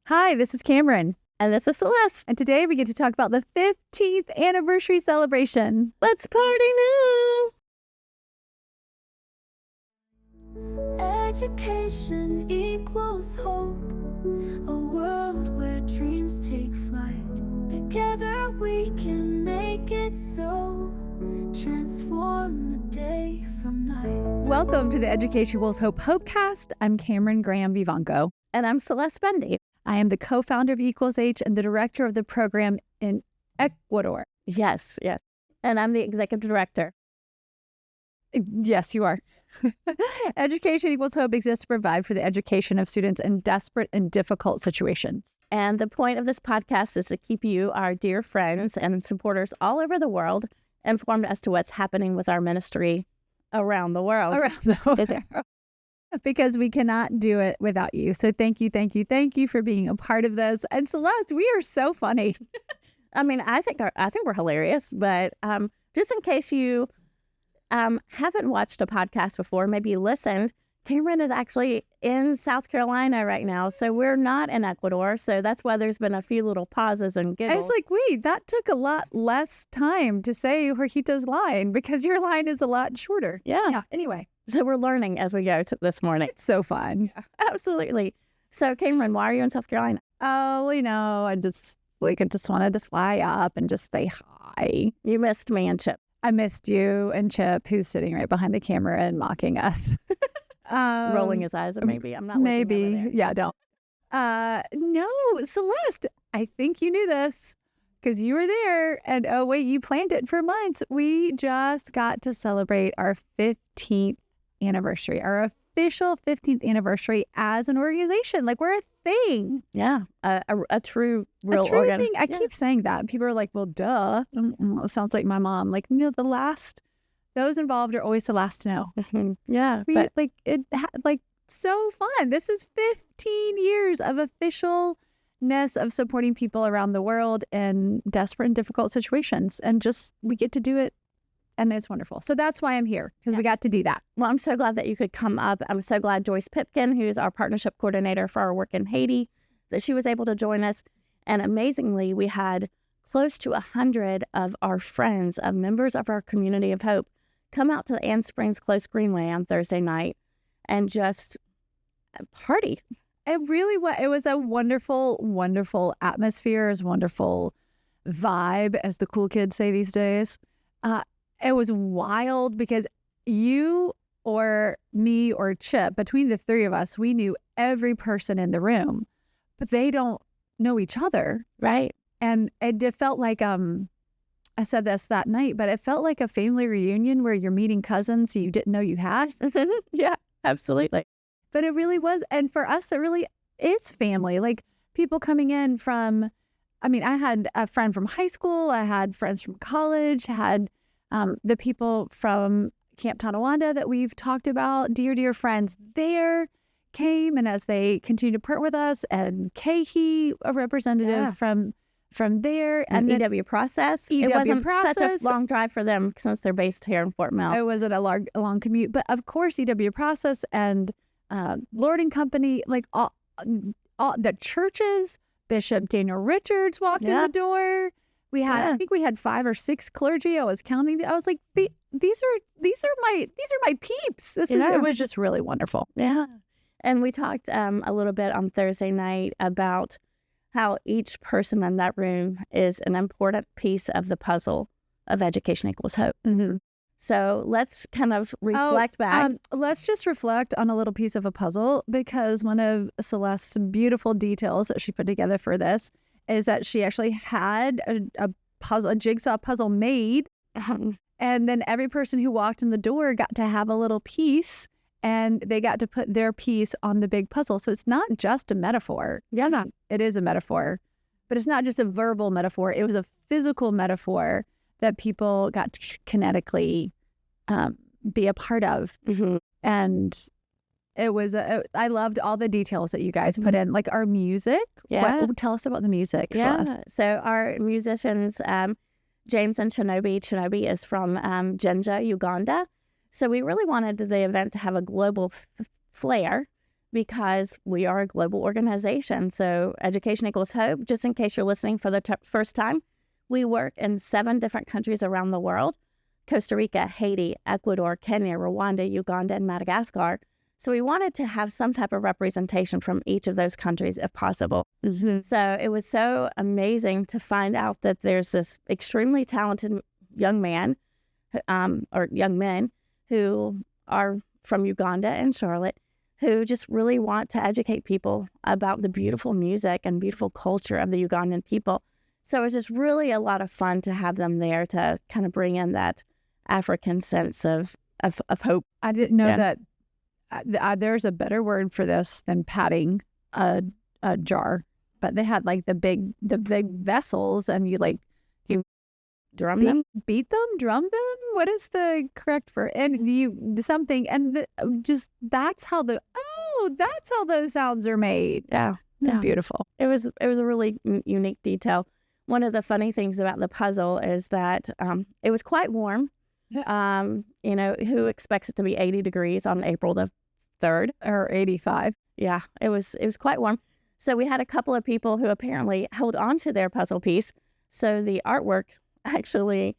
Hi, this is Cameron. And this is Celeste. And today we get to talk about the 15th anniversary celebration. Let's party now. Education equals hope. A world where dreams take flight. Together we can make it so. Transform the day from night. Welcome to the Education Equals Hope Hopecast. I'm Cameron Graham Vivanco. And I'm Celeste Bundy. I am the co-founder of Equals H and the director of the program in Ecuador. Yes. And I'm the executive director. Yes, you are. Education Equals Hope exists to provide for the education of students in desperate and difficult situations. And the point of this podcast is to keep you, our dear friends and supporters all over the world, informed as to what's happening with our ministry around the world. Because we cannot do it without you. So thank you for being a part of this. And Celeste, we are so funny. I mean, I think we're hilarious, but just in case you haven't watched a podcast before, maybe you listened, Cameron is actually in South Carolina right now. So we're not in Ecuador. So that's why there's been a few little pauses and giggles. I was like, wait, that took a lot less time to say Jorgito's line because your line is a lot shorter. Yeah. Anyway. So we're learning as we go this morning. It's so fun. Yeah, absolutely. So Cameron, why are you in South Carolina? Oh, I just wanted to fly up and just say hi. You missed me and Chip. I missed you and Chip, who's sitting right behind the camera and mocking us. Rolling his eyes at maybe. I'm not maybe. Looking over there. Yeah, don't. No, Celeste, I think you knew this because you were there. And oh, wait, you planned it for months. We just got to celebrate our 15th anniversary, our official 15th anniversary as an organization. Like, we're a thing. Yeah, a true, real thing. I keep saying that. People are like, well, duh. It sounds like my mom. Like, those involved are always the last to know. Yeah. So fun. This is 15 years of officialness of supporting people around the world in desperate and difficult situations. And we get to do it. And it's wonderful. So that's why I'm here, because we got to do that. Well, I'm so glad that you could come up. I'm so glad Joyce Pipkin, who's our partnership coordinator for our work in Haiti, that she was able to join us. And amazingly, we had close to 100 of our friends, members of our community of hope, come out to Ann Springs Close Greenway on Thursday night and just party. It really was. It was a wonderful, wonderful atmosphere. It was a wonderful vibe, as the cool kids say these days. It was wild because you or me or Chip, between the three of us, we knew every person in the room, but they don't know each other. Right. And it felt like, I said this that night, but it felt like a family reunion where you're meeting cousins you didn't know you had. Yeah, absolutely. But it really was. And for us, it really is family. Like, people coming in from, I had a friend from high school. I had friends from college, had the people from Camp Tonawanda that we've talked about, dear friends there came. And as they continued to partner with us, and Kehi, a representative from there. And EW Process. It wasn't such a long drive for them since they're based here in Fort Mill. It wasn't a long commute. But of course, EW Process and Lord and Company, like all the churches, Bishop Daniel Richards walked in the door. We had, I think we had 5 or 6 clergy. I was counting. I was like, these are my peeps. It was just really wonderful. Yeah. And we talked a little bit on Thursday night about how each person in that room is an important piece of the puzzle of Education Equals Hope. Mm-hmm. So let's kind of reflect back. Let's just reflect on a little piece of a puzzle, because one of Celeste's beautiful details that she put together for this is that she actually had a jigsaw puzzle made. And then every person who walked in the door got to have a little piece, and they got to put their piece on the big puzzle. So it's not just a metaphor. Yeah, it is a metaphor, but it's not just a verbal metaphor. It was a physical metaphor that people got to kinetically be a part of. Mm-hmm. And it was, I loved all the details that you guys put in, like our music. Yeah. Tell us about the music, Yeah. Celeste. So our musicians, James and Shinobi. Shinobi is from Jinja, Uganda. So we really wanted the event to have a global flair, because we are a global organization. So Education Equals Hope, just in case you're listening for the first time, we work in 7 different countries around the world: Costa Rica, Haiti, Ecuador, Kenya, Rwanda, Uganda, and Madagascar. So we wanted to have some type of representation from each of those countries if possible. So it was so amazing to find out that there's this extremely talented young man or young men who are from Uganda and Charlotte, who just really want to educate people about the beautiful music and beautiful culture of the Ugandan people. So it was just really a lot of fun to have them there to kind of bring in that African sense of hope. I didn't know that there's a better word for this than patting a jar, but they had like the big vessels, and you Drum them? Beat them? Drum them? What is the correct for? And you something, and just that's how those sounds are made. Yeah, It's beautiful. It was a really unique detail. One of the funny things about the puzzle is that it was quite warm. Who expects it to be 80 degrees on April the 3rd or 85? Yeah, it was quite warm. So we had a couple of people who apparently held on to their puzzle piece. So the artwork actually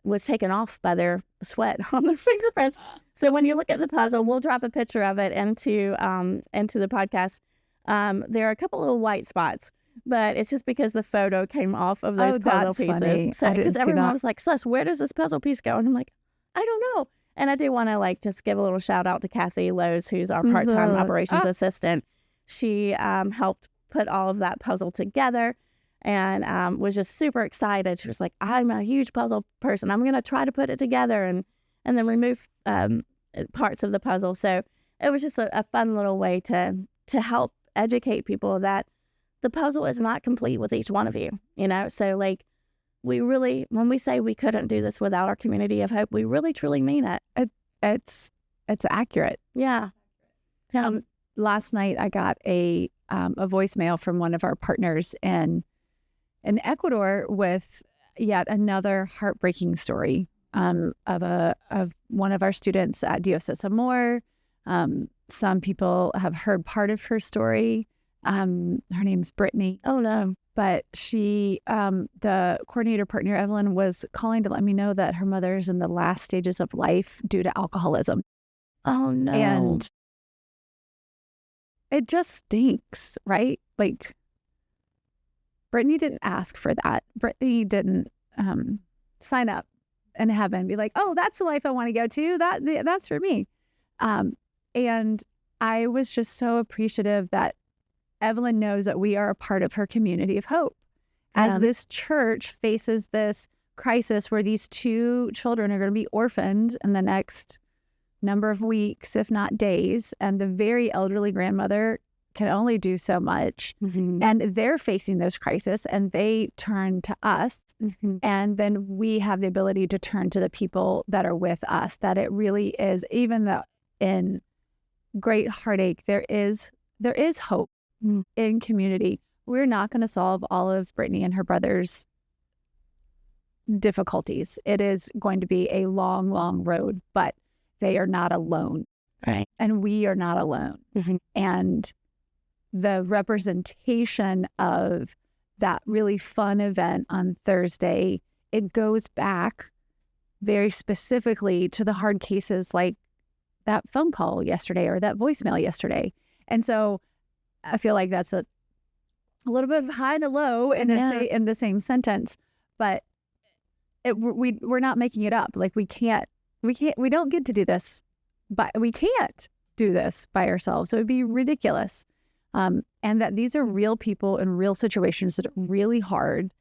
was taken off by their sweat on their fingerprints. So when you look at the puzzle, we'll drop a picture of it into the podcast. There are a couple little white spots, but it's just because the photo came off of those puzzle pieces. Funny. So because everyone was like, Celeste, where does this puzzle piece go? And I'm like, I don't know. And I do want to just give a little shout out to Kathy Lowe's, who's our part-time operations assistant. She helped put all of that puzzle together and was just super excited. She was like, I'm a huge puzzle person. I'm going to try to put it together and then remove parts of the puzzle. So it was just a fun little way to help educate people that the puzzle is not complete with each one of you, So we really, when we say we couldn't do this without our community of hope, we really truly mean it. It's accurate. Yeah. Last night I got a voicemail from one of our partners in Ecuador with yet another heartbreaking story of one of our students at Diocese Amor. Some people have heard part of her story. Her name's Brittany. Oh no. But she, the coordinator partner, Evelyn, was calling to let me know that her mother is in the last stages of life due to alcoholism. Oh no. And it just stinks, right? Brittany didn't ask for that. Brittany didn't sign up in heaven, be like, oh, that's the life I want to go to. That's for me. And I was just so appreciative that Evelyn knows that we are a part of her community of hope. As this church faces this crisis where these 2 children are going to be orphaned in the next number of weeks, if not days, and the very elderly grandmother can only do so much. Mm-hmm. And they're facing those crises, and they turn to us. Mm-hmm. And then we have the ability to turn to the people that are with us, that it really is, even though in great heartache, there is hope in community. We're not going to solve all of Brittany and her brother's difficulties. It is going to be a long, long road, but they are not alone. Right. And we are not alone. Mm-hmm. And the representation of that really fun event on Thursday, it goes back very specifically to the hard cases like that phone call yesterday or that voicemail yesterday. And so I feel like that's a little bit of high and a low in the same sentence, but we're not making it up. We don't get to do this, but we can't do this by ourselves. So it'd be ridiculous. And that these are real people in real situations that are really hard.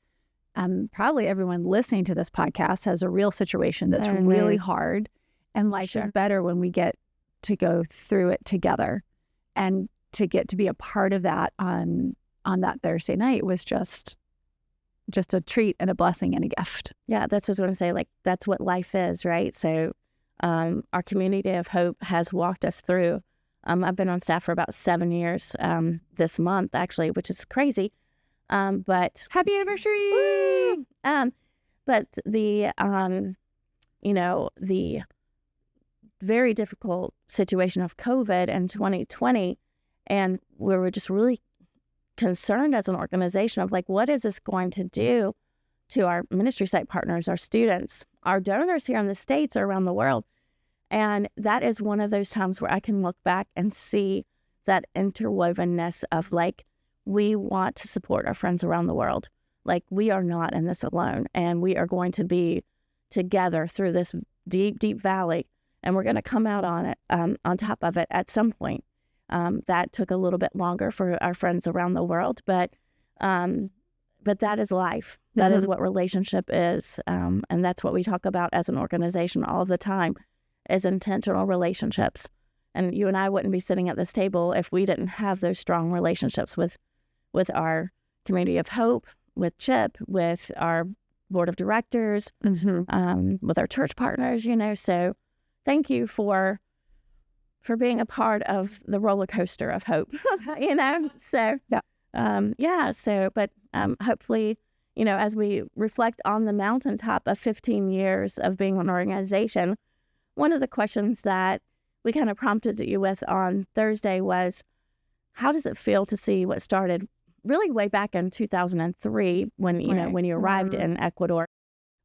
Probably everyone listening to this podcast has a real situation that's really hard, and life is better when we get to go through it together. And to get to be a part of that on that Thursday night was just a treat and a blessing and a gift. Yeah, that's what I was going to say. That's what life is, right? So our community of hope has walked us through. I've been on staff for about 7 years this month, actually, which is crazy. But happy anniversary! But the the very difficult situation of COVID in 2020. And we were just really concerned as an organization of like, what is this going to do to our ministry site partners, our students, our donors here in the States or around the world? And that is one of those times where I can look back and see that interwovenness of like, we want to support our friends around the world. Like, we are not in this alone, and we are going to be together through this deep, deep valley, and we're going to come out on it, on top of it at some point. That took a little bit longer for our friends around the world, but that is life. That is what relationship is, and that's what we talk about as an organization all the time, is intentional relationships. And you and I wouldn't be sitting at this table if we didn't have those strong relationships with our community of hope, with CHIP, with our board of directors, with our church partners, So thank you for being a part of the roller coaster of hope, So, but hopefully, as we reflect on the mountaintop of 15 years of being an organization, one of the questions that we kind of prompted you with on Thursday was, how does it feel to see what started really way back in 2003 when you arrived in Ecuador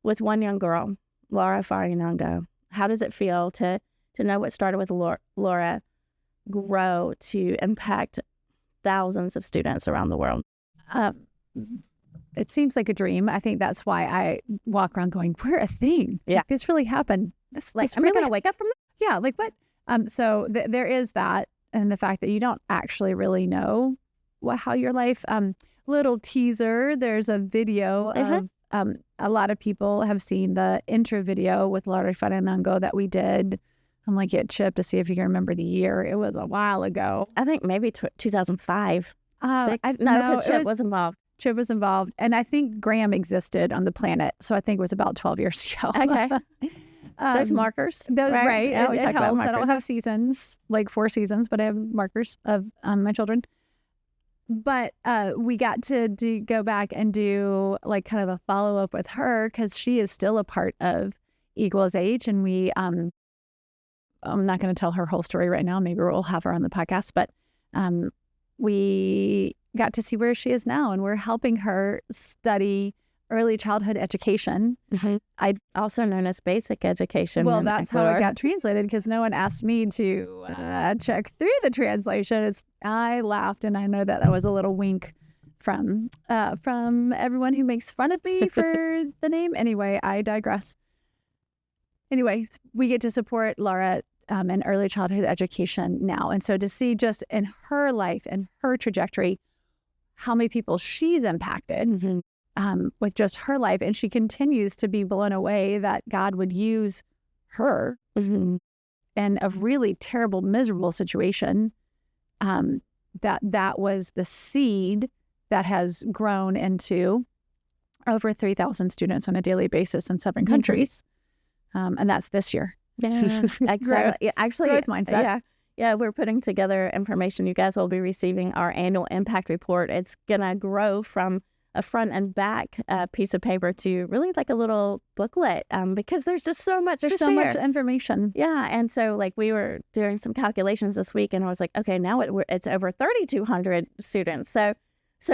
with one young girl, Laura Farinango? How does it feel to know what started with Laura grow to impact thousands of students around the world? It seems like a dream. I think that's why I walk around going, we're a thing. Yeah. Like, this really happened. This am I really going to wake up from this? Yeah, like what? So there is that, and the fact that you don't actually really know how your life. Little teaser. There's a video of a lot of people have seen the intro video with Laura Farinango that we did. I'm like, get Chip to see if you can remember the year. It was a while ago. I think maybe 2005. No, because Chip was involved. Chip was involved, and I think Graham existed on the planet, so I think it was about 12 years ago. Okay. Those markers. Right. Yeah, it helps. I don't have seasons, like 4 seasons, but I have markers of my children. But we got to go back and do like kind of a follow-up with her, because she is still a part of Equals Age. And we, I'm not going to tell her whole story right now. Maybe we'll have her on the podcast. But we got to see where she is now, and we're helping her study early childhood education. I also known as basic education. Well, that's how it got translated, because no one asked me to check through the translation. I laughed, and I know that was a little wink from everyone who makes fun of me for the name. Anyway, I digress. Anyway, we get to support Laura in early childhood education now, and so to see just in her life and her trajectory how many people she's impacted. With just her life, and she continues to be blown away that God would use her in a really terrible, miserable situation. That was the seed that has grown into over 3,000 students on a daily basis in 7 countries, and that's this year. Yeah, exactly. Actually, growth mindset. Yeah, we're putting together information. You guys will be receiving our annual impact report. It's gonna grow from a front and back piece of paper to really like a little booklet, because there's just so much There's so much information. Yeah, and so like we were doing some calculations this week, and I was like, okay, now it's over 3,200 students. So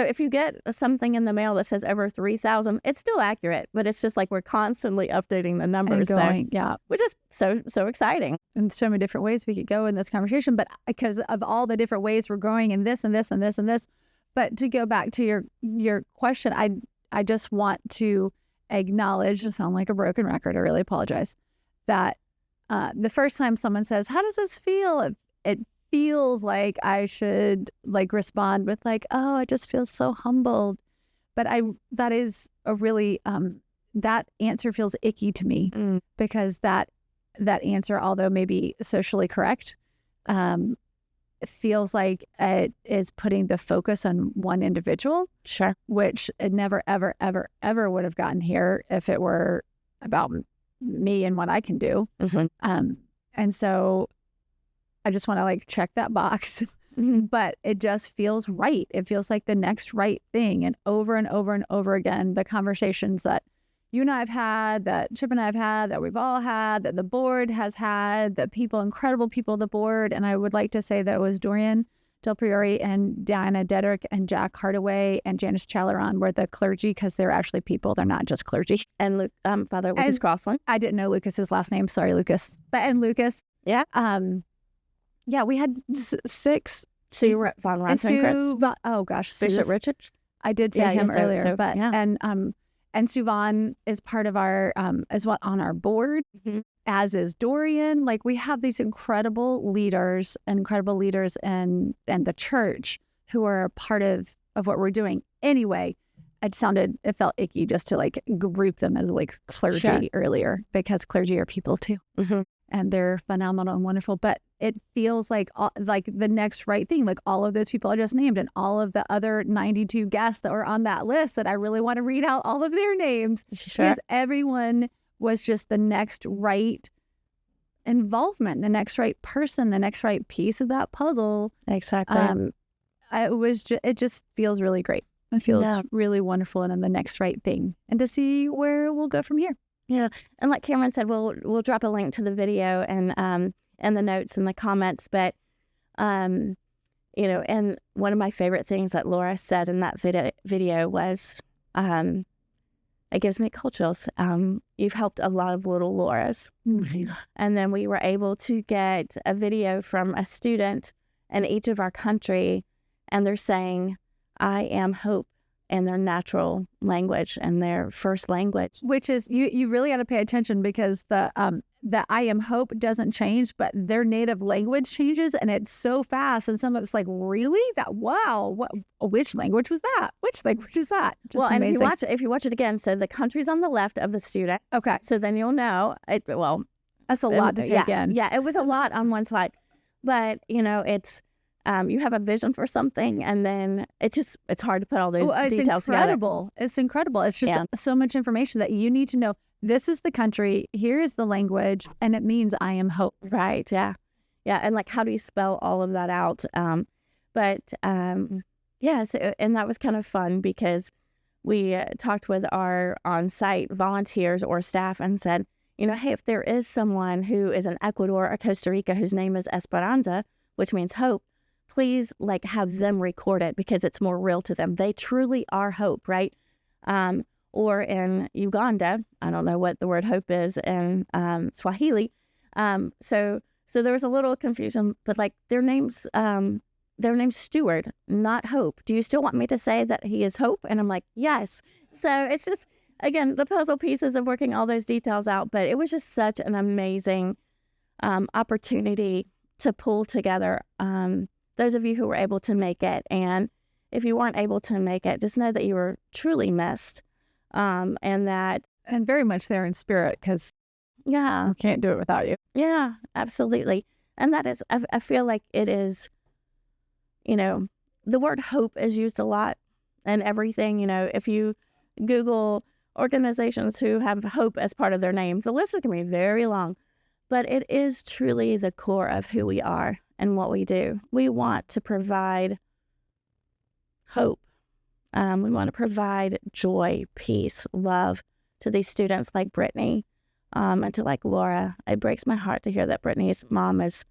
if you get something in the mail that says over 3,000, it's still accurate, but it's just like we're constantly updating the numbers. Which is so exciting. And so many different ways we could go in this conversation, but because of all the different ways we're growing in this and this and this and this. But to go back to your question, I just want to acknowledge, to sound like a broken record, I really apologize, that the first time someone says, how does this feel? It feels like I should like respond with like, oh, I just feel so humbled. But that is a really, that answer feels icky to me, because that answer, although maybe socially correct, feels like it is putting the focus on one individual. Sure. Which it never, ever, ever, ever would have gotten here if it were about me and what I can do. And so I just want to like check that box, but it just feels right. It feels like the next right thing. And over and over and over again, the conversations that you and I have had, that Chip and I have had, that we've all had, that the board has had, that people, incredible people, the board. And I would like to say that it was Dorian Del Priori and Diana Dedrick and Jack Hardaway and Janice Chalaron were the clergy, because they're actually people. They're not just clergy. And Father Lucas Crossland. I didn't know Lucas's last name. Sorry, Lucas. And Lucas. Yeah. Yeah, we had 6. Sue Von Rosenkranz. Oh gosh, Bishop Richards. I did say him earlier, but yeah. And Suvan is part of our is what on our board, as is Dorian. Like, we have these incredible leaders in the church who are a part of what we're doing. Anyway, it felt icky just to like group them as like clergy earlier, because clergy are people too. And they're phenomenal and wonderful. But it feels like the next right thing, like all of those people I just named and all of the other 92 guests that were on that list, that I really want to read out all of their names. Because everyone was just the next right involvement, the next right person, the next right piece of that puzzle. Exactly. It just feels really great. It feels really wonderful, and then the next right thing, and to see where we'll go from here. Yeah, and like Cameron said, we'll drop a link to the video and the notes and the comments. But and one of my favorite things that Laura said in that video was, it gives me cold chills. You've helped a lot of little Lauras, and then we were able to get a video from a student in each of our country, and they're saying, "I am hope," in their natural language and their first language. Which is, you really got to pay attention, because the I am hope doesn't change, but their native language changes, and it's so fast. And some of it's like, really? Wow, which language was that? Which language is that? Just amazing. And if you watch it again, so the country's on the left of the student. Okay. So then you'll know. That's a lot to take in. Yeah, it was a lot on one slide. But, it's... you have a vision for something, and then it's hard to put all those details together. It's incredible. It's just so much information that you need to know. This is the country. Here is the language, and it means I am hope. Right. Yeah. Yeah. And like, how do you spell all of that out? So, and that was kind of fun, because we talked with our on-site volunteers or staff and said, hey, if there is someone who is in Ecuador or Costa Rica whose name is Esperanza, which means hope, please have them record it, because it's more real to them. They truly are hope, right? Or in Uganda, I don't know what the word hope is in Swahili. So there was a little confusion, but their name's Steward, not Hope. Do you still want me to say that he is Hope? And I'm like, yes. So it's just, again, the puzzle pieces of working all those details out. But it was just such an amazing opportunity to pull together those of you who were able to make it. And if you weren't able to make it, just know that you were truly missed. And very much there in spirit, because we can't do it without you. Yeah, absolutely. And that is, I feel like it is, the word hope is used a lot in everything. If you Google organizations who have hope as part of their names, the list is going to be very long. But it is truly the core of who we are and what we do. We want to provide hope. We want to provide joy, peace, love to these students like Brittany and to Laura. It breaks my heart to hear that Brittany's mom is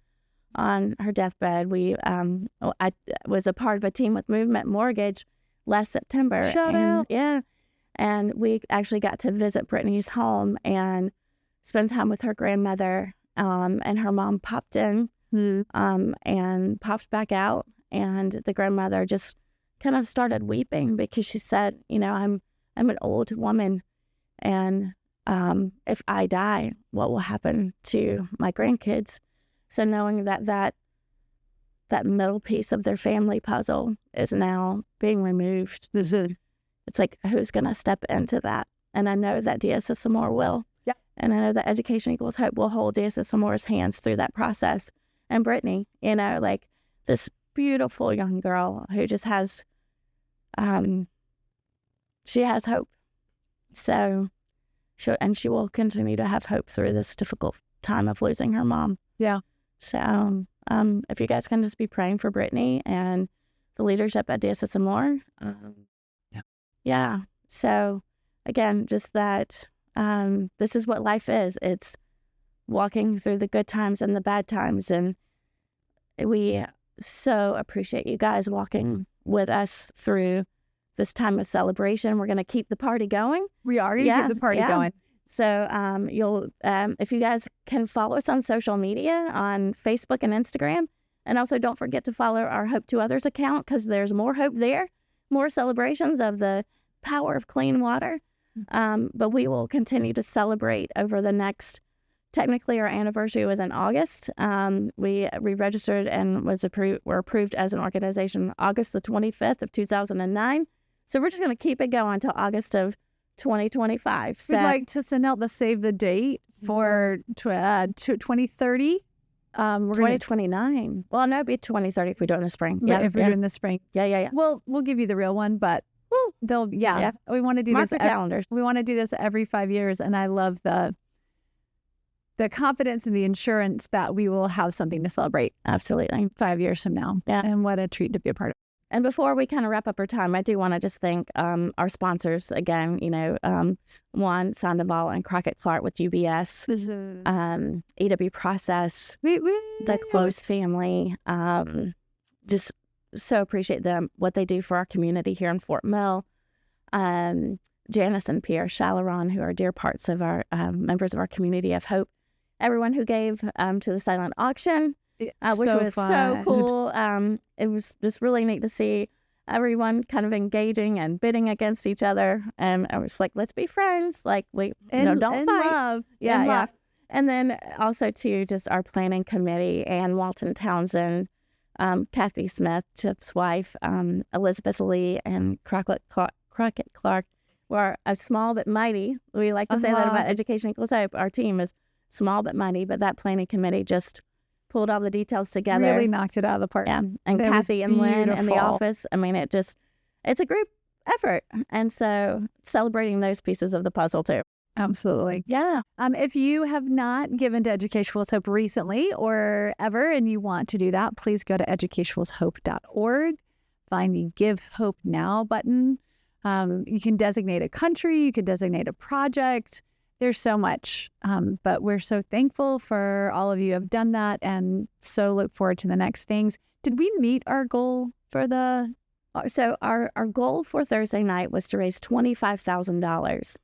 on her deathbed. I was a part of a team with Movement Mortgage last September. Shout out. Yeah. And we actually got to visit Brittany's home and spend time with her grandmother. And her mom popped in and popped back out. And the grandmother just kind of started weeping, because she said, I'm an old woman, and if I die, what will happen to my grandkids? So knowing that middle piece of their family puzzle is now being removed, it's like, who's going to step into that? And I know that DSS Amor will. Yeah. And I know that Education Equals Hope will hold DSS Amor's hands through that process. And Brittany, this beautiful young girl who just has, she has hope. So, she will continue to have hope through this difficult time of losing her mom. Yeah. So, if you guys can just be praying for Brittany and the leadership at DSS Amor. Yeah. So, again, just that this is what life is. It's walking through the good times and the bad times. And we so appreciate you guys walking with us through this time of celebration. We're going to keep the party going. We are going to keep the party going. So you'll, if you guys can follow us on social media, on Facebook and Instagram, and also don't forget to follow our Hope to Others account, because there's more hope there, more celebrations of the power of clean water. But we will continue to celebrate over the next, technically our anniversary was in August. We registered and were approved as an organization August the 25th of 2009. So we're just going to keep it going until August of 2025. So we'd like to send out the save the date for 2030. 2029. Well, no, it'd be 2030 if we do it in the spring. Yeah, if we do it in the spring. Yeah. We'll give you the real one, but we want to do Mark this. the calendars. We want to do this every 5 years, and I love the confidence and the insurance that we will have something to celebrate. Absolutely. 5 years from now. Yeah. And what a treat to be a part of. And before we kind of wrap up our time, I do want to just thank our sponsors again. One, Sandoval and Crockett Clark with UBS, EW Process, the Close family. Just so appreciate them, what they do for our community here in Fort Mill. Janice and Pierre Chalaron, who are dear parts of our members of our community of hope. Everyone who gave to the silent auction. Which was so cool. It was just really neat to see everyone kind of engaging and bidding against each other. And I was like, let's be friends. Like, don't fight. Love. Yeah. Love. And then also to just our planning committee, Ann Walton Townsend, Kathy Smith, Chip's wife, Elizabeth Lee, and Crockett Clark were a small but mighty. We like to say that about Education Equals Hope. Our team is small but mighty, but that planning committee just pulled all the details together. Really knocked it out of the park. Yeah. And Kathy and Lynn in the office. I mean, it's a group effort. And so celebrating those pieces of the puzzle too. Absolutely. Yeah. If you have not given to Educational Hope recently or ever, and you want to do that, please go to educationalhope.org. Find the Give Hope Now button. You can designate a country. You can designate a project. There's so much, but we're so thankful for all of you who have done that, and so look forward to the next things. Did we meet our goal for the... So our goal for Thursday night was to raise $25,000.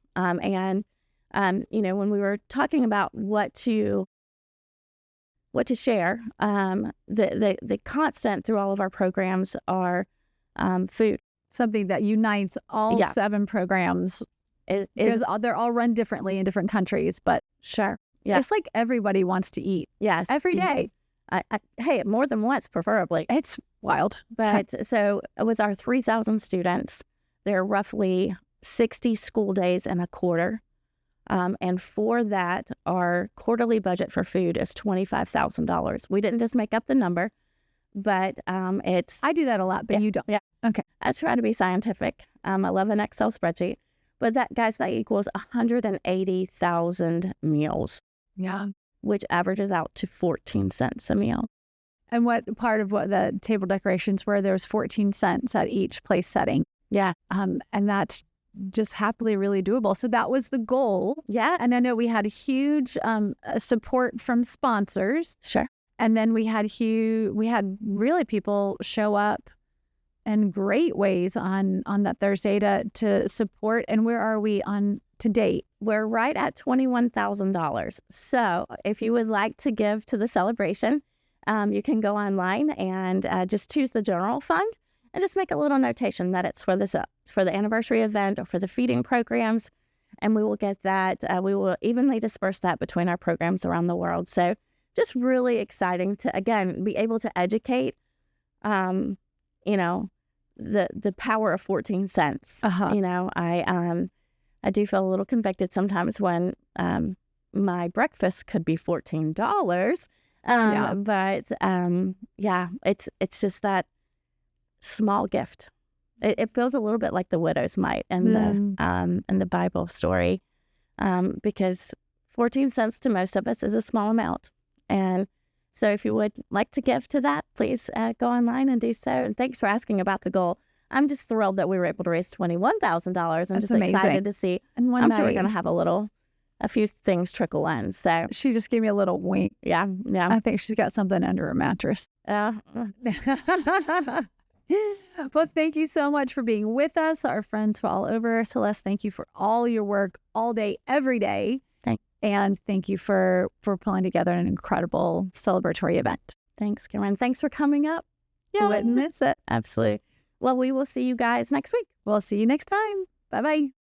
When we were talking about what to share, the constant through all of our programs are food. Something that unites all 7 programs. Because they're all run differently in different countries, but sure, yeah, it's like everybody wants to eat. Yes, every day. Hey, more than once, preferably. It's wild. But so with our 3,000 students, there are roughly 60 school days in a quarter, and for that, our quarterly budget for food is $25,000. We didn't just make up the number, but it's. I do that a lot, but you don't. Yeah. Okay. I try to be scientific. I love an Excel spreadsheet. But that equals 180,000 meals. Yeah. Which averages out to 14 cents a meal. And what part of what the table decorations were, there was 14 cents at each place setting. Yeah. And that's just happily really doable. So that was the goal. Yeah. And I know we had a huge support from sponsors. Sure. And then we had really people show up in great ways on that Thursday to support. And where are we on to date? We're right at $21,000. So if you would like to give to the celebration, you can go online and just choose the general fund and just make a little notation that it's for the anniversary event or for the feeding programs. And we will get that. We will evenly disperse that between our programs around the world. So just really exciting to, again, be able to educate, the power of 14 cents. I do feel a little convicted sometimes when my breakfast could be $14. But it's just that small gift. It feels a little bit like the widow's mite in the Bible story, because 14 cents to most of us is a small amount. And so if you would like to give to that, please go online and do so. And thanks for asking about the goal. I'm just thrilled that we were able to raise $21,000. I'm That's just amazing. excited to see. And one I'm night, sure we're going to have a few things trickle in. So she just gave me a little wink. yeah. I think she's got something under her mattress. Uh, Well, thank you so much for being with us, our friends all over. Celeste, thank you for all your work all day, every day. And thank you for pulling together an incredible celebratory event. Thanks, Cameron. Thanks for coming up. Wouldn't miss it. Absolutely. Well, we will see you guys next week. We'll see you next time. Bye-bye.